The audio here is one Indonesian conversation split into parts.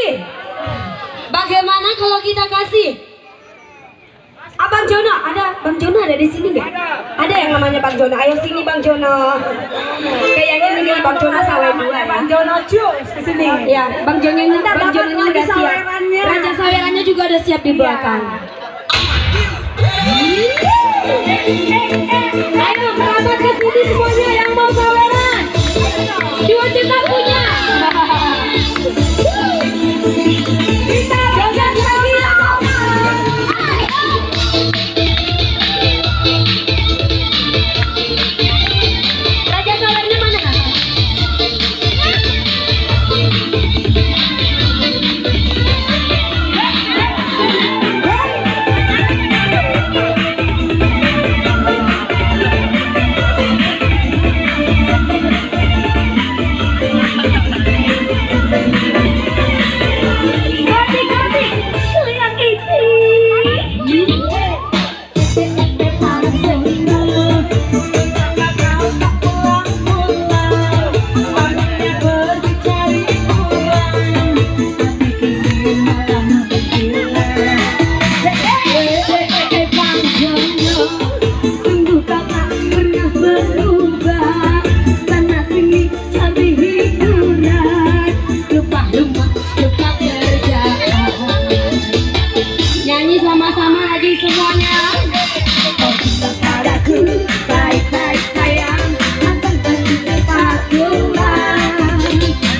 kasih? Bagaimana kalau kita kasih? Abang Jono, Bang Jono ada di sini nggak? Ada yang namanya Bang Jono. Ayo sini Bang Jono. Kayaknya ini Bang Jono sawer dua ya. Bang Jono cus di sini. Ya, Bang Jono ini udah siap. Raja sawerannya juga udah siap di belakang. Ayo merapat ke sini semuanya yang mau saweran. 2 juta punya. Nyanyi sama-sama lagi semuanya. Oh cinta padaku, baik-baik sayang, akan pasti tepat pulang.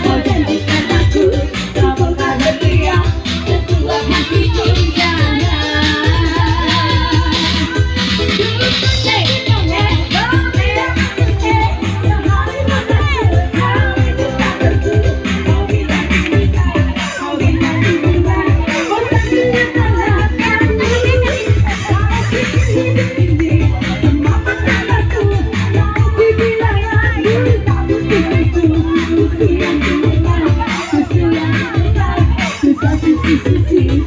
Oh janjikan aku, semoga setia, sesuai hati tunjangan. Asik.